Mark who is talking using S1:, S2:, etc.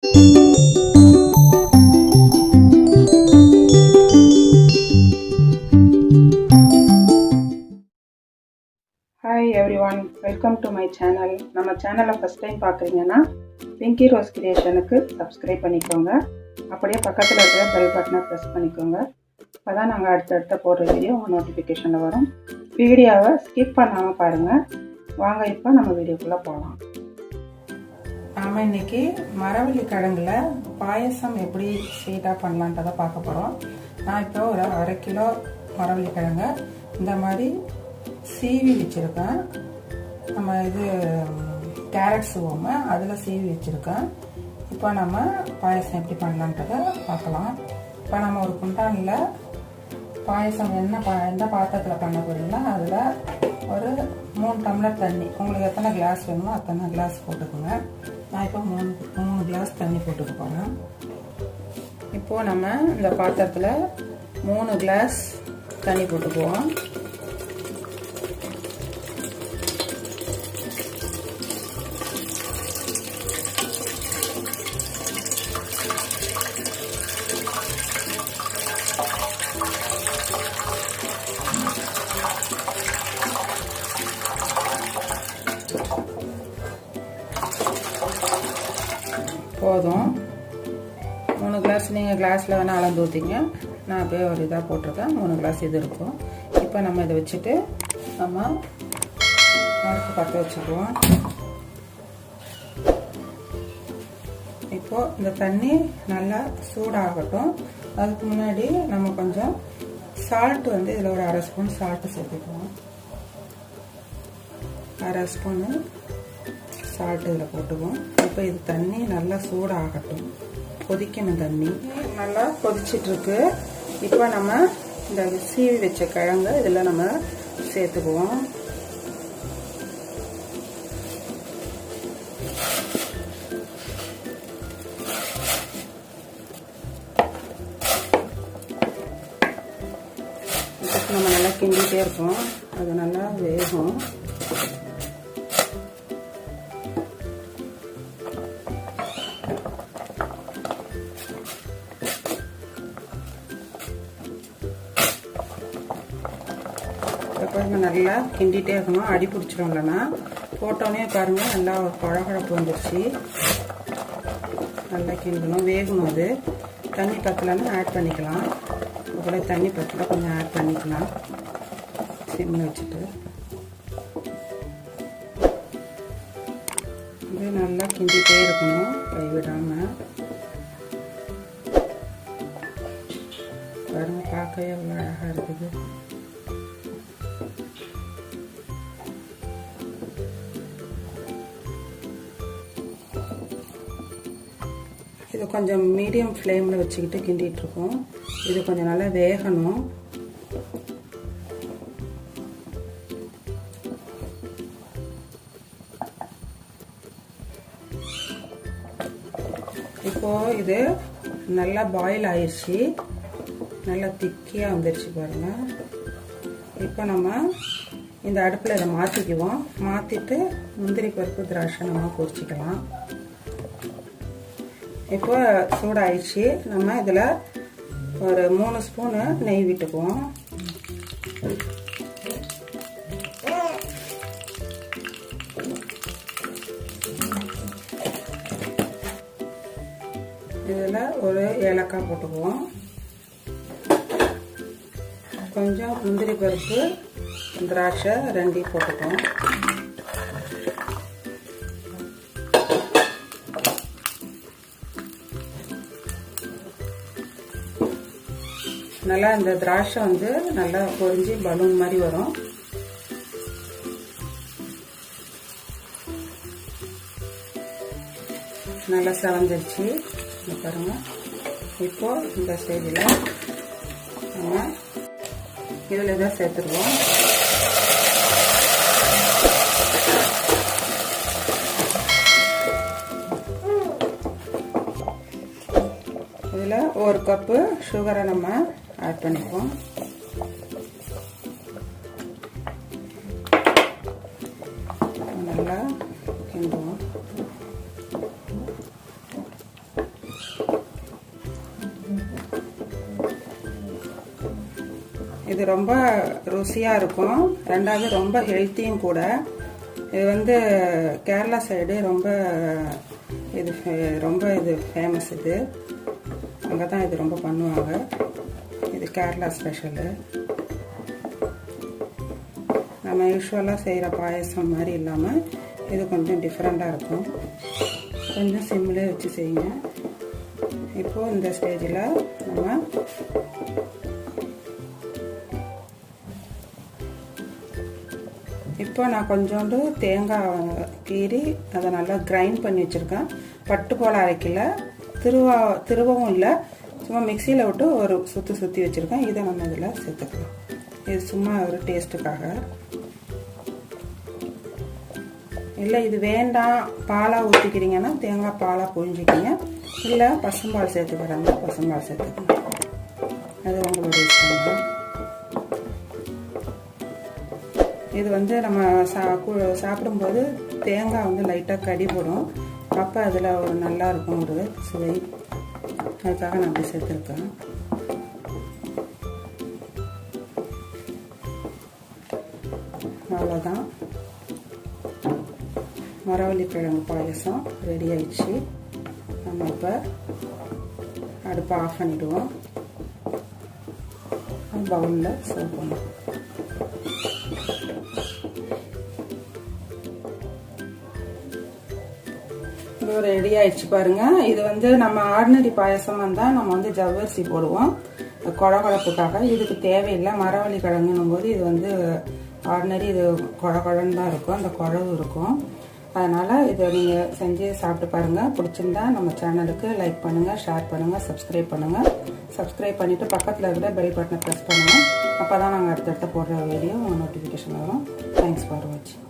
S1: Hi everyone, welcome to my channel. நம்ம சேனலை first time பார்க்குறீங்கன்னா பிங்கி ரோஸ் கிரியேஷனுக்கு சப்ஸ்கிரைப் பண்ணிக்கோங்க. அப்படியே பக்கத்தில் இருக்கிற பெல் பட்டனை ப்ரெஸ் பண்ணிக்கோங்க. அப்போ தான் நாங்கள் அடுத்தடுத்த போடுற வீடியோ உங்கள் நோட்டிஃபிகேஷனில் வரும். வீடியோவை ஸ்கிப் பண்ணாமல் பாருங்கள். வாங்க இப்போ நம்ம வீடியோக்குள்ளே போகலாம். நாம் இன்றைக்கி மரவள்ளி கிழங்குல பாயசம் எப்படி ஸ்வீட்டாக பண்ணலான்றதை பார்க்க போகிறோம். நான் இப்போ ஒரு 1/2 கிலோ மரவள்ளி கிழங்கு இந்த மாதிரி சீவி வச்சுருக்கேன். நம்ம இது கேரட் சீவோம், அதில் சீவி வச்சுருக்கேன். இப்போ நம்ம பாயசம் எப்படி பண்ணலான்றதை பார்க்கலாம். இப்போ நம்ம ஒரு குண்டானில் பாயசம் எந்த பாத்திரத்தில் பண்ண போகிறீங்களோ அதில் ஒரு 3 டம்ளர் தண்ணி, உங்களுக்கு எத்தனை கிளாஸ் வேணுமோ அத்தனை கிளாஸ் போட்டுக்கோங்க. நான் இப்போ 3 கிளாஸ் தண்ணி போட்டுக்க போகிறேன். இப்போது நம்ம இந்த பாத்திரத்தில் 3 கிளாஸ் தண்ணி போட்டுக்குவோம். போதும். 3 கிளாஸ் நீங்கள் கிளாஸில் வேணால் அளந்து ஊற்றிங்க. நான் அப்படியே ஒரு இதாக போட்டிருக்கேன். 3 கிளாஸ் இது இருக்கும். இப்போ நம்ம இதை வச்சுட்டு நம்ம அடுப்பு பற்ற வச்சுக்குவோம். இப்போது இந்த தண்ணி நல்லா சூடாகட்டும். அதுக்கு முன்னாடி நம்ம கொஞ்சம் சால்ட்டு இதில் ஒரு 1/2 ஸ்பூன் சால்ட்டு சேர்த்துக்குவோம். 1/2 ஸ்பூனு சால்ட்டு இதில் போட்டுக்குவோம். இப்போ இது தண்ணி நல்லா சூடாகட்டும். கொதிக்கணும். தண்ணி நல்லா கொதிச்சிட்ருக்கு. இப்போ நம்ம இந்த சீவி வச்ச கிழங்கு இதில் நம்ம சேர்த்துக்குவோம். இப்போ நம்ம நல்லா கிண்டிகிட்டே இருப்போம். அது நல்லா வேகும். நல்லா கிண்டிகிட்டே இருக்கணும். அடி பிடிச்சிடும். இல்லைன்னா போட்டோன்னே பாருங்கள் நல்லா ஒரு குழகுழப்பு வந்துடுச்சு. நல்லா கிண்டணும், வேகணும். அது தண்ணி பத்தலைன்னா ஆட் பண்ணிக்கலாம். கூட தண்ணி பத்தலை கொஞ்சம் ஆட் பண்ணிக்கலாம். சிம்மில் வச்சுட்டு இது நல்லா கிண்டிகிட்டே இருக்கணும், கைவிடாமல். பாருங்கள், பார்க்கவே எவ்வளோ அழகாக இருக்குது. இது கொஞ்சம் மீடியம் ஃப்ளேமில் வச்சுக்கிட்டு கிண்டிகிட்ருக்கோம். இது கொஞ்சம் நல்லா வேகணும். இப்போது இது நல்லா பாயில் ஆயிடுச்சு. நல்லா திக்கியாக வந்துடுச்சு பாருங்கள். இப்போ நம்ம இந்த அடுப்பில் இதை மாற்றிக்குவோம். மாற்றிட்டு முந்திரி பருப்பு திராட்சை நம்ம பொரிச்சிக்கலாம். இப்போ சூடாயிடுச்சு. நம்ம இதில் ஒரு 3 ஸ்பூனு நெய் விட்டுக்குவோம். இதில் ஒரு ஏலக்காய் போட்டுக்குவோம். கொஞ்சம் முந்திரி பருப்பு திராட்சை 2 போட்டுக்குவோம். நல்லா இந்த திராட்சை நல்லா பொரிஞ்சு பலூன் மாதிரி வரும். நல்லா செவந்துருச்சு பாருங்க. இப்போ இந்த ஸ்டேஜில் நம்ம இதில் தான் சேர்த்துருவோம். இதில் 1 கப்பு சுகரை நம்ம ஆட் பண்ணிப்போம். நல்லா கிண்டுவோம். இது ரொம்ப ருசியாக இருக்கும். ரெண்டாவது ரொம்ப ஹெல்த்தியும் கூட. இது வந்து கேரளா சைடு ரொம்ப ஃபேமஸ். இது அங்கே தான் இது ரொம்ப பண்ணுவாங்க. இது கேரளா ஸ்பெஷலு. நம்ம யூஸ்வலாக செய்கிற பாயசம் மாதிரி இல்லாமல் இது கொஞ்சம் டிஃப்ரெண்ட்டாக இருக்கும். கொஞ்சம் சிம்மில் வச்சு செய்யுங்க. இப்போது இந்த ஸ்டேஜில் நம்ம இப்போ நான் கொஞ்சோண்டு தேங்காய் கீறி அதை நல்லா கிரைண்ட் பண்ணி வச்சுருக்கேன். பட்டு போல் அரைக்கல, திருவவும் இல்லை, சும்மா மிக்சியில் விட்டு ஒரு சுற்றி வச்சுருக்கேன். இதை நம்ம இதில் சேர்த்துக்கலாம். இது சும்மா ஒரு டேஸ்ட்டுக்காக. இல்லை இது வேண்டாம் பாலாக ஊற்றிக்கிறீங்கன்னா தேங்காய் பாலாக புழிஞ்சிக்கிங்க. இல்லை பசும்பால் சேர்த்துக்கிறாங்க, பசும்பால் சேர்த்துக்கணும். அது உங்களுடைய இஷ்டம் தான். இது வந்து நம்ம சாப்பிடும்போது தேங்காய் வந்து லைட்டாக கடிபடும். அப்போ அதில் ஒரு நல்லா இருக்கும் ஒரு சுவை. அதுக்காக நான் அப்படி சேர்த்துருக்கேன். அவ்வளோதான், மரவள்ளி கிழங்கு பாயசம் ரெடி ஆயிடுச்சு. நம்ம இப்போ அடுப்பை ஆஃப் பண்ணிவிடுவோம். பவுலில் சர்வ் பண்ணுவோம். இது ரெடி ஆயிடுச்சு பாருங்க. இது வந்து நம்ம ஆர்டினரி பாயசம் வந்தால் நம்ம வந்து ஜவ்வரிசி போடுவோம் குழகுழப்புக்காக. இதுக்கு தேவையில்லை. மரவள்ளி கிழங்குன்னும் போது இது வந்து ஆர்டினரி, இது குழகுழன்னு தான் இருக்கும், அந்த குழவு இருக்கும். அதனால் இதை நீங்கள் செஞ்சு சாப்பிட்டு பாருங்கள். பிடிச்சிருந்தா நம்ம சேனலுக்கு லைக் பண்ணுங்கள், ஷேர் பண்ணுங்கள், சப்ஸ்கிரைப் பண்ணுங்கள். சப்ஸ்கிரைப் பண்ணிவிட்டு பக்கத்தில் இருக்கிற பெல் பட்டனை ப்ரெஸ் பண்ணுங்கள். அப்போ தான் நாங்கள் அடுத்தடுத்த போடுற வீடியோ நோட்டிஃபிகேஷன் வரும். தேங்க்ஸ் ஃபார் வாட்சிங்.